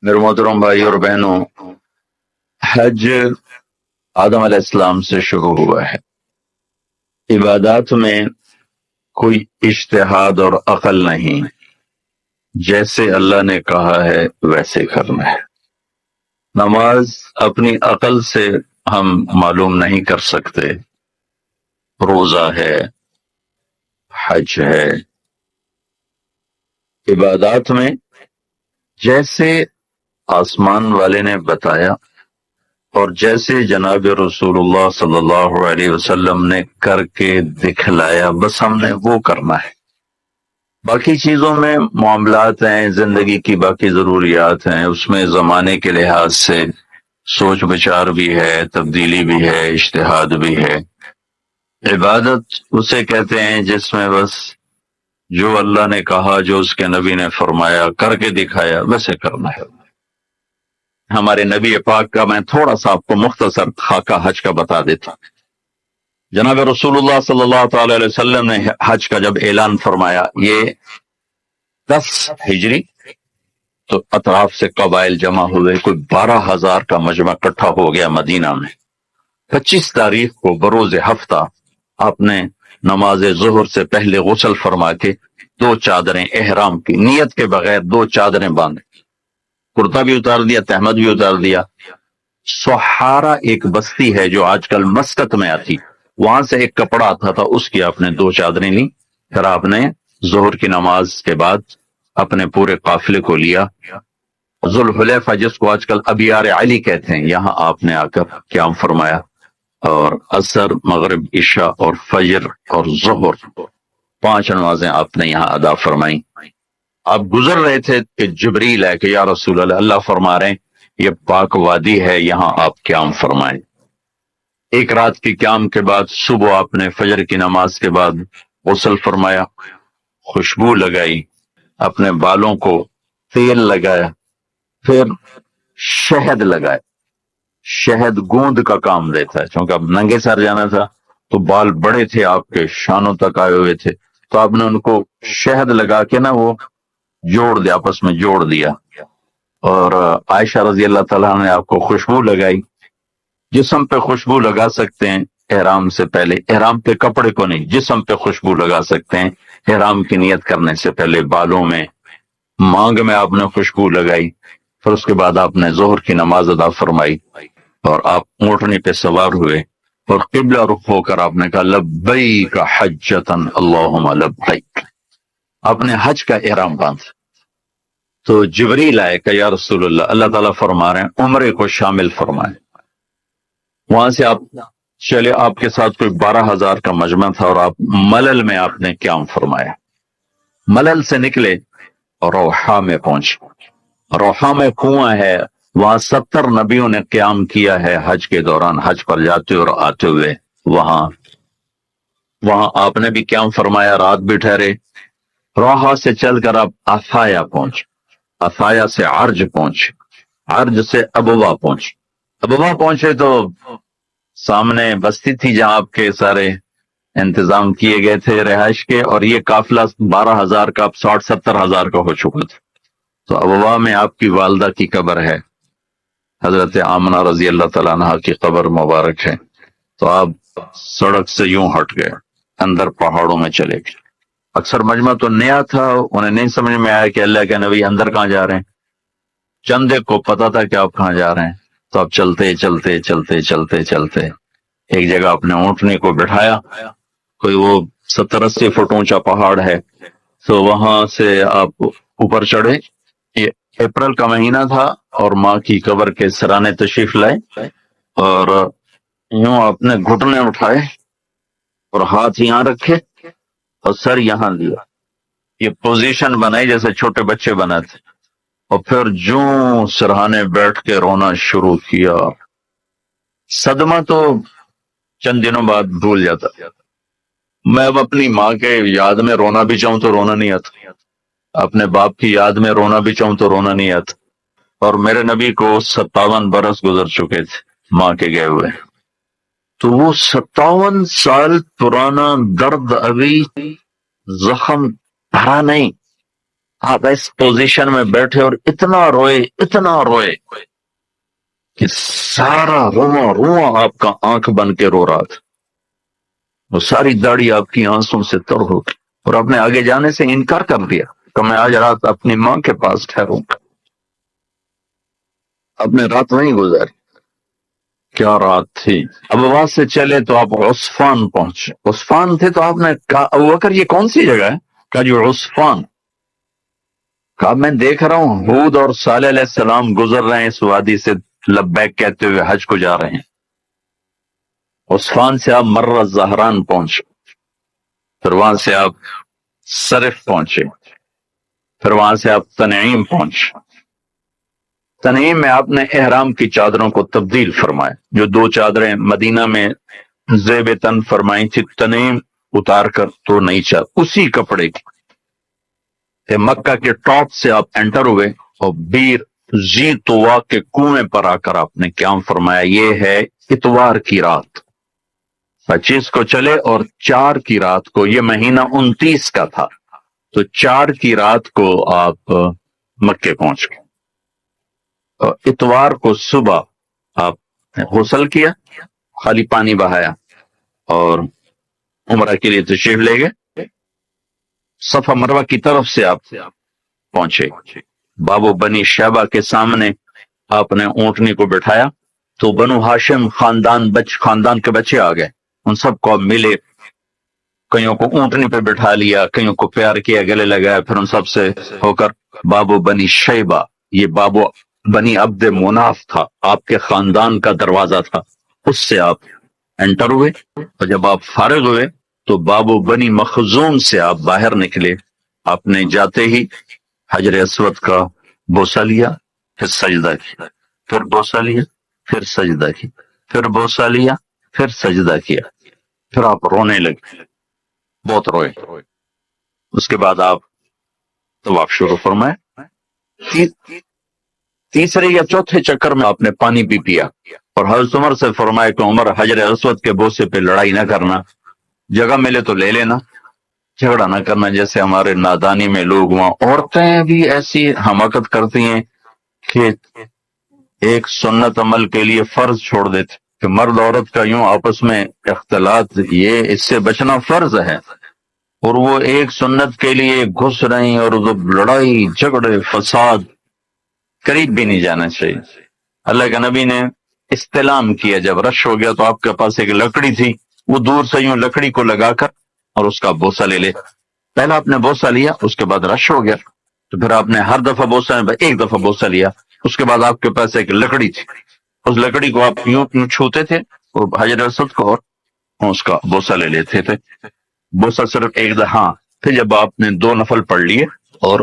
میرے محترم بھائی اور بہنوں، حج آدم علیہ السلام سے شروع ہوا ہے۔ عبادات میں کوئی اجتہاد اور عقل نہیں، جیسے اللہ نے کہا ہے ویسے کرنا ہے۔ نماز اپنی عقل سے ہم معلوم نہیں کر سکتے، روزہ ہے، حج ہے۔ عبادات میں جیسے آسمان والے نے بتایا اور جیسے جناب رسول اللہ صلی اللہ علیہ وسلم نے کر کے دکھلایا، بس ہم نے وہ کرنا ہے۔ باقی چیزوں میں معاملات ہیں، زندگی کی باقی ضروریات ہیں، اس میں زمانے کے لحاظ سے سوچ بچار بھی ہے، تبدیلی بھی ہے، اجتہاد بھی ہے۔ عبادت اسے کہتے ہیں جس میں بس جو اللہ نے کہا، جو اس کے نبی نے فرمایا، کر کے دکھایا، ویسے کرنا ہے۔ ہمارے نبی پاک کا میں تھوڑا سا آپ کو مختصر خاکہ حج کا بتا دیتا ہوں۔ جناب رسول اللہ صلی اللہ تعالی علیہ وسلم نے حج کا جب اعلان فرمایا، یہ 10 ہجری، تو اطراف سے قبائل جمع ہوئے، کوئی 12,000 کا مجمع اکٹھا ہو گیا مدینہ میں۔ 25 تاریخ کو بروز ہفتہ آپ نے نماز ظہر سے پہلے غسل فرما کے 2 چادریں احرام کی نیت کے بغیر 2 چادریں باندھ، کرتا بھی اتار دیا، تہمد بھی اتار دیا۔ سہارا ایک بستی ہے جو آج کل مسقط میں آتی، وہاں سے ایک کپڑا آتا تھا، اس کی آپ نے 2 چادریں لی۔ پھر آپ نے ظہر کی نماز کے بعد اپنے پورے قافلے کو لیا ذوالحلیفہ، جس کو آج کل ابیار علی کہتے ہیں، یہاں آپ نے آ کر قیام فرمایا، اور عصر، مغرب، عشاء اور فجر اور ظہر 5 نمازیں آپ نے یہاں ادا فرمائیں۔ آپ گزر رہے تھے کہ جبریل ہے کہ یا رسول اللہ، اللہ فرما رہے ہیں یہ پاک وادی ہے، یہاں آپ قیام فرمائیں۔ ایک رات کی قیام کے بعد صبح آپ نے فجر کی نماز کے بعد غسل فرمایا، خوشبو لگائی، اپنے بالوں کو تیل لگایا، پھر شہد لگائے۔ شہد گوند کا کام دیتا ہے، چونکہ اب ننگے سر جانا تھا تو بال بڑے تھے، آپ کے شانوں تک آئے ہوئے تھے، تو آپ نے ان کو شہد لگا کے وہ جوڑ دیا، آپس میں جوڑ دیا۔ اور عائشہ رضی اللہ تعالیٰ نے آپ کو خوشبو لگائی۔ جسم پہ خوشبو لگا سکتے ہیں احرام سے پہلے، احرام پہ کپڑے کو نہیں، جسم پہ خوشبو لگا سکتے ہیں احرام کی نیت کرنے سے پہلے۔ بالوں میں، مانگ میں آپ نے خوشبو لگائی۔ پھر اس کے بعد آپ نے ظہر کی نماز ادا فرمائی اور آپ اونٹنی پہ سوار ہوئے اور قبلہ رخ ہو کر آپ نے کہا لبیک حجۃ اللہم لبیک، آپ نے حج کا احرام باندھا۔ تو جبریل آئے کہ یا رسول اللہ، اللہ تعالیٰ فرما رہے ہیں عمرے کو شامل فرمائیں۔ وہاں سے آپ چلے، آپ کے ساتھ کوئی 12,000 کا مجمع تھا، اور آپ ملل میں آپ نے قیام فرمایا۔ ملل سے نکلے اور روحا میں پہنچے۔ روحا میں کنواں ہے، وہاں 70 نبیوں نے قیام کیا ہے حج کے دوران، حج پر جاتے اور آتے ہوئے۔ وہاں آپ نے بھی قیام فرمایا، رات بھی ٹھہرے۔ روحا سے چل کر آپ عفایا پہنچے، عفایا سے عرج پہنچے، عرج سے ابوا پہنچے۔ ابوا پہنچے تو سامنے بستی تھی جہاں آپ کے سارے انتظام کیے گئے تھے رہائش کے، اور یہ قافلہ 12,000 کا اب 60-70,000 کا ہو چکا تھا۔ تو ابوا میں آپ کی والدہ کی قبر ہے، حضرت آمنہ رضی اللہ تعالیٰ عنہ کی قبر مبارک ہے۔ تو آپ سڑک سے یوں ہٹ گئے، اندر پہاڑوں میں چلے گئے۔ اکثر مجمع تو نیا تھا، انہیں نہیں سمجھ میں آیا کہ اللہ کے نبی اندر کہاں جا رہے ہیں۔ چندے کو پتا تھا کہ آپ کہاں جا رہے ہیں، تو آپ چلتے چلتے چلتے چلتے چلتے ایک جگہ اپنے اونٹنے کو بٹھایا، کوئی وہ 70-80 فٹ اونچا پہاڑ ہے، تو وہاں سے آپ اوپر چڑھے۔ یہ اپریل کا مہینہ تھا اور ماں کی قبر کے سرانے تشریف لائے، اور یوں آپ نے گھٹنے اٹھائے اور ہاتھ یہاں رکھے اور سر یہاں لیا، یہ پوزیشن بنائی جیسے چھوٹے بچے بناتے، اور پھر جوں سرہانے بیٹھ کے رونا شروع کیا۔ صدمہ تو چند دنوں بعد بھول جاتا، میں اب اپنی ماں کے یاد میں رونا بھی چاہوں تو رونا نہیں آتا، اپنے باپ کی یاد میں رونا بھی چاہوں تو رونا نہیں آتا۔ اور میرے نبی کو 57 برس گزر چکے تھے ماں کے گئے ہوئے، تو وہ 57 سال پرانا درد ابھی زخم بھرا نہیں، آپ اس پوزیشن میں بیٹھے اور اتنا روئے کہ سارا رواں آپ کا آنکھ بن کے رو رہا تھا، وہ ساری داڑھی آپ کی آنسوں سے تر ہو گئی، اور آپ نے آگے جانے سے انکار کر دیا کہ میں آج رات اپنی ماں کے پاس ٹھہروں گا۔ آپ نے رات وہیں گزاری۔ کیا رات تھی! اب وہاں سے چلے تو آپ عصفان پہنچے، عصفان تھے تو آپ نے کہا ابوبکر یہ کون سی جگہ ہے؟ کہا جو عصفان۔ کہا میں دیکھ رہا ہوں ہود اور صالح علیہ السلام گزر رہے ہیں اس وادی سے، لبیک کہتے ہوئے حج کو جا رہے ہیں۔ عصفان سے آپ مرہ الزہران پہنچے، پھر وہاں سے آپ صرف پہنچے، پھر وہاں سے آپ تنعیم پہنچے۔ تنعیم میں آپ نے احرام کی چادروں کو تبدیل فرمایا، جو 2 چادریں مدینہ میں زیب تن فرمائی تھی، تنعیم اتار کر تو نئی چادر اسی کپڑے کی۔ پھر مکہ کے ٹاپ سے آپ انٹر ہوئے اور بیر زی طوا کے کنویں پر آ کر آپ نے قیام فرمایا۔ یہ ہے اتوار کی رات، 25 کو چلے اور 4 کی رات کو، یہ مہینہ 29 کا تھا، تو 4 کی رات کو آپ مکے پہنچ گئے۔ اتوار کو صبح آپ نے غسل کیا، خالی پانی بہایا اور عمرہ کے لیے تشریف لے گئے۔ صفا مروہ کی طرف سے آپ پہنچے، بابو بنی شیبہ کے سامنے آپ نے اونٹنی کو بٹھایا تو بنو ہاشم خاندان کے بچے آ گئے، ان سب کو ملے، کئیوں کو اونٹنی پہ بٹھا لیا، کئیوں کو پیار کیا، گلے لگایا، پھر ان سب سے ہو کر بابو بنی شیبہ، یہ بابو بنی عبد مناف تھا، آپ کے خاندان کا دروازہ تھا، اس سے آپ انٹر ہوئے، اور جب آپ فارغ ہوئے تو بابو بنی مخزوم سے آپ باہر نکلے۔ آپ نے جاتے ہی حجر اسود کا بوسہ لیا، پھر سجدہ کیا، پھر بوسہ لیا، پھر سجدہ کیا، پھر بوسہ لیا، پھر سجدہ کیا، پھر آپ رونے لگے، بہت روئے۔ اس کے بعد آپ طواف شروع فرمائے۔ تیسرے یا چوتھے چکر میں آپ نے پانی بھی پیا، اور حضرت عمر سے فرمایا کہ عمر حجر اسود کے بوسے پہ لڑائی نہ کرنا، جگہ ملے تو لے لینا، جھگڑا نہ کرنا جیسے ہمارے نادانی میں لوگ وہاں۔ عورتیں بھی ایسی حماقت کرتی ہیں کہ ایک سنت عمل کے لیے فرض چھوڑ دیتے کہ مرد عورت کا یوں آپس میں اختلاط، یہ اس سے بچنا فرض ہے، اور وہ ایک سنت کے لیے گھس رہی اور لڑائی جھگڑے فساد، قریب بھی نہیں جانا چاہیے۔ اللہ کے نبی نے استلام کیا، جب رش ہو گیا تو آپ کے پاس ایک لکڑی تھی، وہ دور سے یوں لکڑی کو لگا کر اور اس کا بوسہ لے لے۔ پہلا آپ نے بوسہ لیا، اس کے بعد رش ہو گیا تو پھر آپ نے ہر دفعہ بوسہ، ایک دفعہ بوسہ لیا، اس کے بعد آپ کے پاس ایک لکڑی تھی، اس لکڑی کو آپ یوں چھوتے تھے اور حجر اسود کو، اور اس کا بوسہ لے لیتے تھے۔ بوسہ صرف ایک دفعہ۔ پھر جب آپ نے 2 نفل پڑھ لیے اور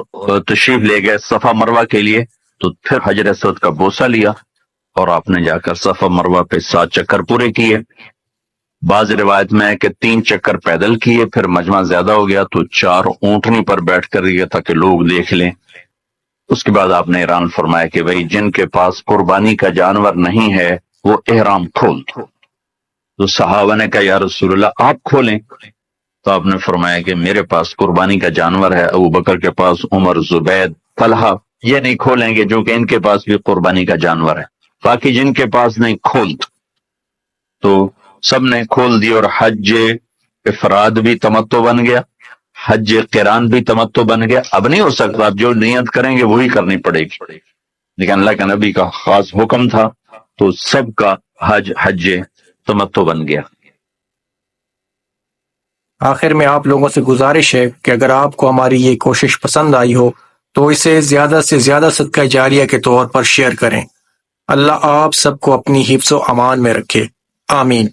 تشریف لے گئے صفا مروہ کے لیے تو پھر حجر اسود کا بوسہ لیا، اور آپ نے جا کر صفا مروہ پہ 7 چکر پورے کیے۔ بعض روایت میں ہے کہ 3 چکر پیدل کیے، پھر مجمع زیادہ ہو گیا تو 4 اونٹنی پر بیٹھ کر گیا تاکہ لوگ دیکھ لیں۔ اس کے بعد آپ نے اعلان فرمایا کہ بھئی جن کے پاس قربانی کا جانور نہیں ہے وہ احرام کھول دو۔ تو صحابہ نے کہا یا رسول اللہ آپ کھولیں، تو آپ نے فرمایا کہ میرے پاس قربانی کا جانور ہے، ابو بکر کے پاس، عمر، زبید، طلحہ، یہ نہیں کھولیں گے جو کہ ان کے پاس بھی قربانی کا جانور ہے، باقی جن کے پاس نہیں کھول دو۔ تو سب نے کھول دی، اور حج افراد بھی تمتع بن گیا، حج قران بھی تمتع بن گیا۔ اب نہیں ہو سکتا، آپ جو نیت کریں گے وہی کرنی پڑے گی، لیکن اللہ کے نبی کا خاص حکم تھا تو سب کا حج تمتع بن گیا۔ آخر میں آپ لوگوں سے گزارش ہے کہ اگر آپ کو ہماری یہ کوشش پسند آئی ہو تو اسے زیادہ سے زیادہ صدقہ جاریہ کے طور پر شیئر کریں۔ اللہ آپ سب کو اپنی حفظ و امان میں رکھے، آمین۔